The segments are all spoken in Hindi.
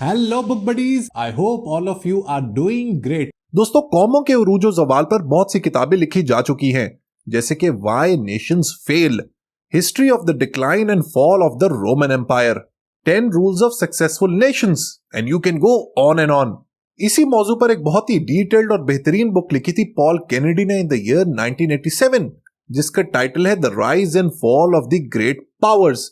Hello book buddies, I hope all of you are doing great. दोस्तों, कौमों के उरूजो ज़वाल पर बहुत सी किताबें लिखी जा चुकी हैं, जैसे कि why nations fail, history of the decline and fall of the Roman empire, 10 rules of successful nations, and you can go on and on. इसी मौजू पर एक बहुत ही डिटेल्ड और बेहतरीन बुक लिखी थी पॉल केनेडी ने इन द ईयर 1987, जिसका टाइटल है the rise and fall of the great powers.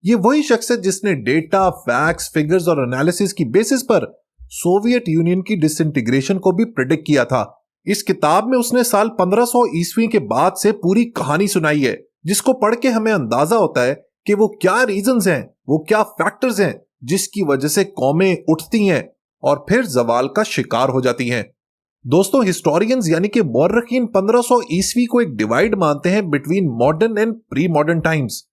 ये वही शख्स है जिसने डेटा, फैक्ट्स, फिगर्स और एनालिसिस की बेसिस पर सोवियत यूनियन की डिसइंटीग्रेशन को भी प्रिडिक्ट किया था। इस किताब में उसने साल 1500 ईस्वी के बाद से पूरी कहानी सुनाई है, जिसको पढ़ के हमें अंदाजा होता है कि वो क्या रीजंस हैं, वो क्या फैक्टर्स हैं जिसकी वजह से कौमें उठती हैं और फिर जवाल का शिकार हो जाती हैं। दोस्तों, हिस्टोरियंस यानी कि मौर्रखीन 1500 ईस्वी को एक डिवाइड मानते हैं between modern and pre modern times.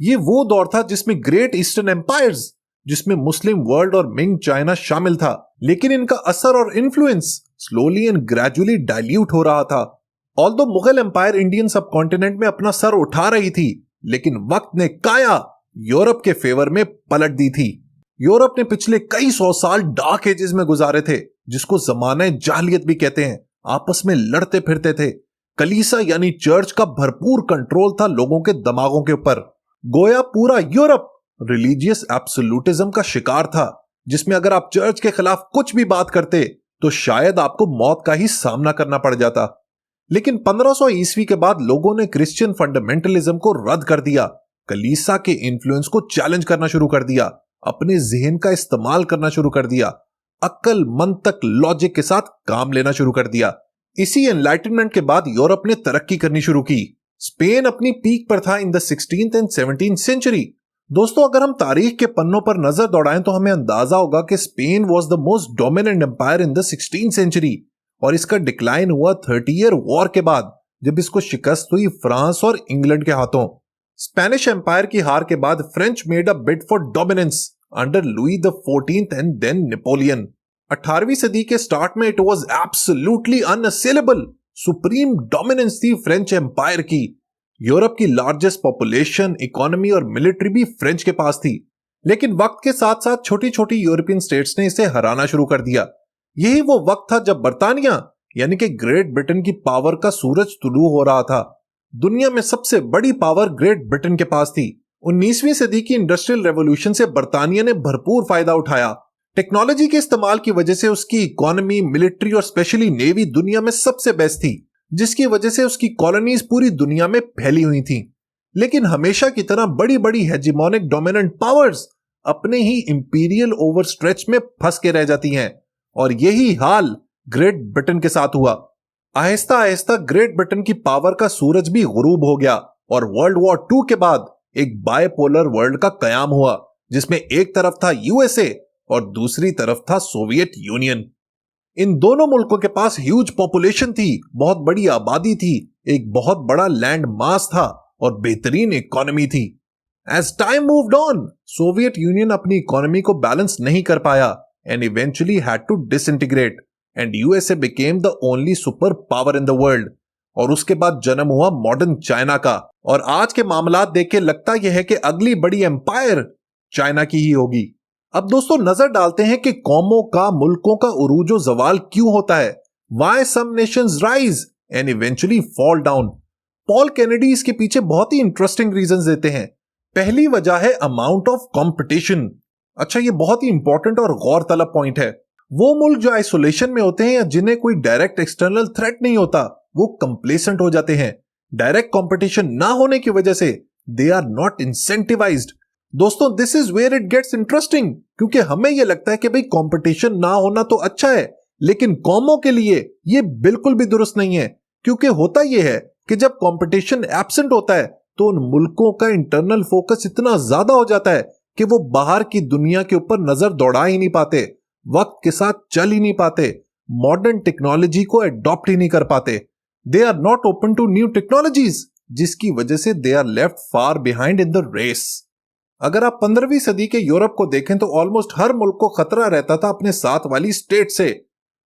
ये वो दौर था जिसमें ग्रेट ईस्टर्न एम्पायर्स, जिसमें मुस्लिम वर्ल्ड और मिंग चाइना शामिल था, लेकिन इनका असर और influence slowly and gradually dilute हो रहा था। Although Mughal empire Indian subcontinent में अपना सर उठा रही थी, लेकिन वक्त ने काया यूरोप के फेवर में पलट दी थी। यूरोप ने पिछले कई 100 साल डार्क एजेस में गुजारे थे, जिसको जमाने जाहिलियत भी कहते हैं। आपस में लड़ते फिरते थे। कलीसा यानी चर्च का भरपूर कंट्रोल था लोगों के दिमागों के ऊपर। गोया पूरा यूरोप रिलीजियस एब्सोल्यूटिज्म का शिकार था, जिसमें अगर आप चर्च के खिलाफ कुछ भी बात करते तो शायद आपको मौत का ही सामना करना पड़ जाता। लेकिन 1500 ईस्वी के बाद लोगों ने क्रिश्चियन फंडामेंटलिज्म को रद्द कर दिया, कलीसा के इन्फ्लुएंस को चैलेंज करना शुरू कर दिया, अपने जहन का इस्तेमाल करना शुरू कर दिया, अक्ल, मंतक, लॉजिक के साथ काम लेना शुरू कर दिया। इसी एनलाइटनमेंट के बाद यूरोप ने तरक्की करनी शुरू की। स्पेन अपनी पीक पर था इन the 16th and 17th century. दोस्तों, अगर हम तारीख के पन्नों पर नजर दौड़ाएं तो हमें अंदाजा होगा कि Spain was the most dominant empire in the 16th century, और इसका डिक्लाइन हुआ 30 ईयर वॉर के बाद, जब इसको शिकस्त हुई फ्रांस और इंग्लैंड के हाथों। स्पेनिश एम्पायर की हार के बाद French made a bid for dominance under Louis the 14th and then Napoleon. 18वीं सदी के स्टार्ट में it was absolutely unassailable. Supreme dominance थी फ्रेंच एम्पायर की। यूरोप की लार्जेस्ट पॉपुलेशन, इकोनॉमी और मिलिट्री भी फ्रेंच के पास थी, लेकिन वक्त के साथ साथ छोटी छोटी यूरोपियन स्टेट्स ने इसे हराना शुरू कर दिया। यही वो वक्त था जब बर्तानिया यानी कि ग्रेट ब्रिटेन की पावर का सूरज तुलू हो रहा था। दुनिया में सबसे बड़ी पावर ग्रेट ब्रिटेन के पास थी। 19वीं सदी की इंडस्ट्रियल रेवोल्यूशन से बर्तानिया ने भरपूर फायदा उठाया। टेक्नोलॉजी के इस्तेमाल की वजह से उसकी इकोनॉमी, मिलिट्री और स्पेशली नेवी दुनिया में सबसे बेस्ट थी, जिसकी वजह से उसकी कॉलोनीज पूरी दुनिया में फैली हुई थी। लेकिन हमेशा की तरह बड़ी बड़ी हेजिमोनिक डोमिनेंट पावर्स अपने ही इंपीरियल ओवरस्ट्रेच में फंस के रह जाती हैं, और यही हाल ग्रेट ब्रिटेन के साथ हुआ। आहिस्ता आहिस्ता ग्रेट ब्रिटेन की पावर का सूरज भी गुरूब हो गया, और वर्ल्ड वॉर 2 के बाद एक बायपोलर वर्ल्ड का कयाम हुआ, जिसमें एक तरफ था यूएसए और दूसरी तरफ था सोवियत यूनियन। इन दोनों मुल्कों के पास ह्यूज पॉपुलेशन थी, बहुत बड़ी आबादी थी, एक बहुत बड़ा लैंड मास था और बेहतरीन इकोनॉमी थी। As time moved on, Soviet Union अपनी इकोनॉमी को बैलेंस नहीं कर पाया and eventually had to disintegrate, and USA became the only super power in the world. और उसके बाद जन्म हुआ मॉडर्न चाइना का, और आज के मामलात देख के लगता यह है कि अगली बड़ी एम्पायर चाइना की ही होगी। अब दोस्तों, नजर डालते हैं कि कौमों का, मुल्कों का उरूजो जवाल क्यों होता है। Why some nations rise and eventually fall down? Paul Kennedy इसके पीछे बहुत ही इंटरेस्टिंग रीजंस देते हैं। पहली वजह है अमाउंट ऑफ कंपटीशन। अच्छा, ये बहुत ही इंपॉर्टेंट और गौर तलब पॉइंट है। वो मुल्क जो आइसोलेशन में होते हैं या जिन्हें कोई डायरेक्ट एक्सटर्नल थ्रेट नहीं होता, वो कंप्लेसेंट हो जाते हैं। डायरेक्ट कंपटीशन ना होने की वजह से दे आर नॉट इंसेंटिवाइज्ड। दोस्तों, this is where it gets interesting, क्योंकि हमें यह लगता है कि भाई कंपटीशन ना होना तो अच्छा है, लेकिन कौमों के लिए यह बिल्कुल भी दुरुस्त नहीं है। क्योंकि होता यह है कि जब कंपटीशन एब्सेंट होता है तो उन मुल्कों का इंटरनल फोकस इतना ज्यादा हो जाता है कि वो बाहर की दुनिया के ऊपर नजर दौड़ा ही नहीं पाते, वक्त के साथ चल ही नहीं पाते, मॉडर्न टेक्नोलॉजी को अडॉप्ट ही नहीं कर पाते। They are not open to new technologies, जिसकी वजह से they are left far behind in the race. अगर आप 15वीं सदी के यूरोप को देखें तो ऑलमोस्ट हर मुल्क को खतरा रहता था अपने साथ वाली स्टेट से।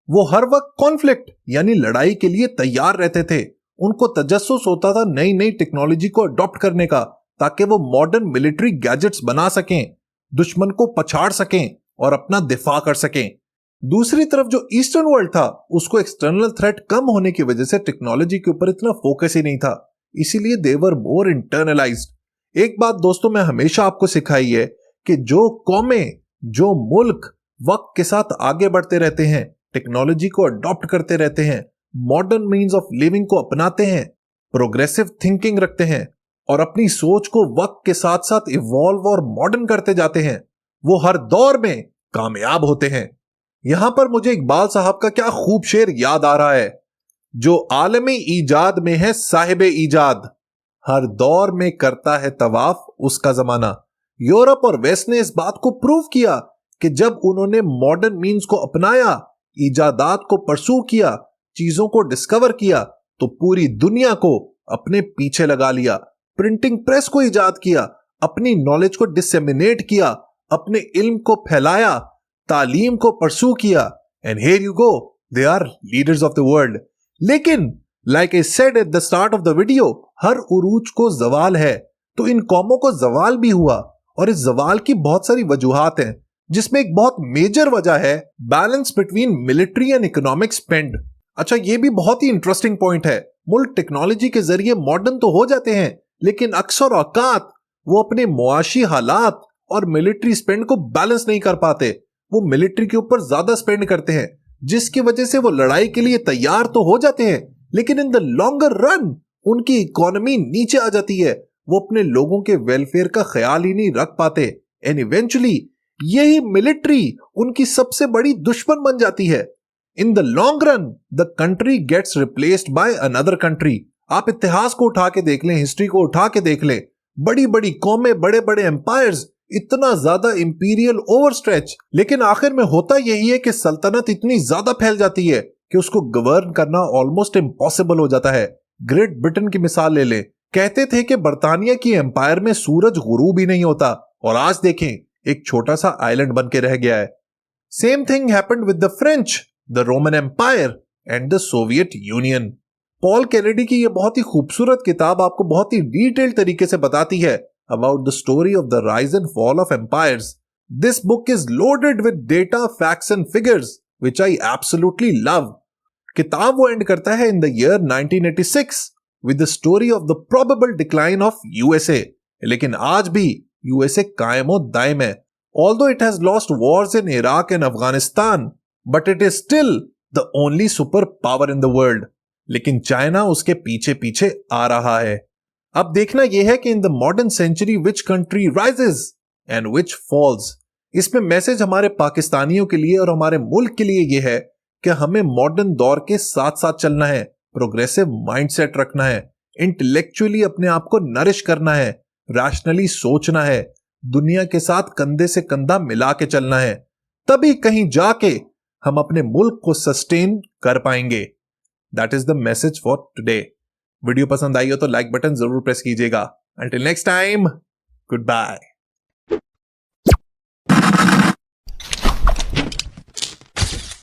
वो हर वक्त कॉन्फ्लिक्ट यानी लड़ाई के लिए तैयार रहते थे। उनको तजस्सुस होता था नई नई टेक्नोलॉजी को अडॉप्ट करने का, ताकि वो मॉडर्न मिलिट्री गैजेट्स बना सकें, दुश्मन को पछाड़ सकें और अपना दिफा कर सकें। दूसरी तरफ जो ईस्टर्न वर्ल्ड था उसको एक्सटर्नल थ्रेट कम होने की वजह से टेक्नोलॉजी के ऊपर इतना फोकस ही नहीं था, इसीलिए दे वर मोर इंटरनलाइज्ड। एक बात दोस्तों मैं हमेशा आपको सिखाई है कि जो कौमें, जो मुल्क वक्त के साथ आगे बढ़ते रहते हैं, टेक्नोलॉजी को अडॉप्ट करते रहते हैं, मॉडर्न मीन्स ऑफ लिविंग को अपनाते हैं, प्रोग्रेसिव थिंकिंग रखते हैं और अपनी सोच को वक्त के साथ साथ इवॉल्व और मॉडर्न करते जाते हैं, वो हर दौर में कामयाब होते हैं। यहां पर मुझे इकबाल साहब का क्या खूब शेर याद आ रहा है, जो आलमी ईजाद में है साहिबे ईजाद, हर दौर में करता है तवाफ उसका जमाना। यूरोप और वेस्ट ने इस बात को प्रूव किया कि जब उन्होंने मॉडर्न मीन्स को अपनाया, ईजादात को परसू किया, चीजों को डिस्कवर किया, तो पूरी दुनिया को अपने पीछे लगा लिया। प्रिंटिंग प्रेस को इजाद किया, अपनी नॉलेज को डिसेमिनेट किया, अपने इल्म को फैलाया, तालीम को परसू किया, and here you go, they are leaders of the world. लेकिन like I said at the start of the video, हर उरूज को जवाल है, तो इन कौमों को जवाल भी हुआ और इस जवाल की बहुत सारी वजूहात हैं, जिसमें एक बहुत मेजर वजह है balance between military and economic spend. अच्छा, ये भी बहुत ही इंटरेस्टिंग पॉइंट है। मुल्क टेक्नोलॉजी के जरिए मॉडर्न तो हो जाते हैं, लेकिन अक्सर औकात वो अपने मुआशी हालात और मिलिट्री स्पेंड को बैलेंस नहीं कर पाते। वो मिलिट्री के ऊपर ज्यादा स्पेंड करते हैं, जिसकी वजह से वो लड़ाई के लिए तैयार तो हो जाते हैं, लेकिन इन द लॉन्गर रन उनकी इकोनॉमी नीचे आ जाती है। वो अपने लोगों के वेलफेयर का ख्याल ही नहीं रख पाते, एंड इवेंचुअली यही मिलिट्री उनकी सबसे बड़ी दुश्मन बन जाती है। In the long run the country gets replaced by another country. आप इतिहास को उठा के देख लें, हिस्ट्री को उठा के देख लें, बड़ी बड़ी कौमें, बड़े बड़े एम्पायर्स, इतना ज्यादा इंपीरियल ओवरस्ट्रेच, लेकिन आखिर में होता यही है कि सल्तनत इतनी ज्यादा फैल जाती है कि उसको गवर्न करना ऑलमोस्ट इम्पॉसिबल हो जाता है। ग्रेट ब्रिटेन की मिसाल ले लें, कहते थे कि बर्तानिया की एम्पायर में सूरज गुरूब ही नहीं होता, और आज देखें एक छोटा सा आइलैंड बन के रह गया है। Same thing happened with the French, the Roman empire and the Soviet Union. Paul Kennedy की यह बहुत ही खूबसूरत किताब आपको बहुत ही डिटेल्ड तरीके से बताती है about the story of the rise and fall of empires. This book is loaded with data, facts and figures, which I absolutely love. किताब वो एंड करता है in the year 1986 with the story of the probable decline of USA. लेकिन आज भी USA कायमो दायम है. Although it has lost wars in Iraq and Afghanistan, but it is still the only superpower in the world. लेकिन चाइना उसके पीछे पीछे आ रहा है. अब देखना यह है कि in the modern century which country rises and which falls. इसमें मैसेज हमारे पाकिस्तानियों के लिए और हमारे मुल्क के लिए यह है कि हमें मॉडर्न दौर के साथ साथ चलना है, प्रोग्रेसिव माइंडसेट रखना है, इंटेलेक्चुअली अपने आप को नरिश करना है, रैशनली सोचना है, दुनिया के साथ कंधे से कंधा मिला के चलना है, तभी कहीं जाके हम अपने मुल्क को सस्टेन कर पाएंगे। That is the message for today. Video पसंद आई हो तो लाइक बटन जरूर प्रेस कीजिएगा। Until next time, good bye.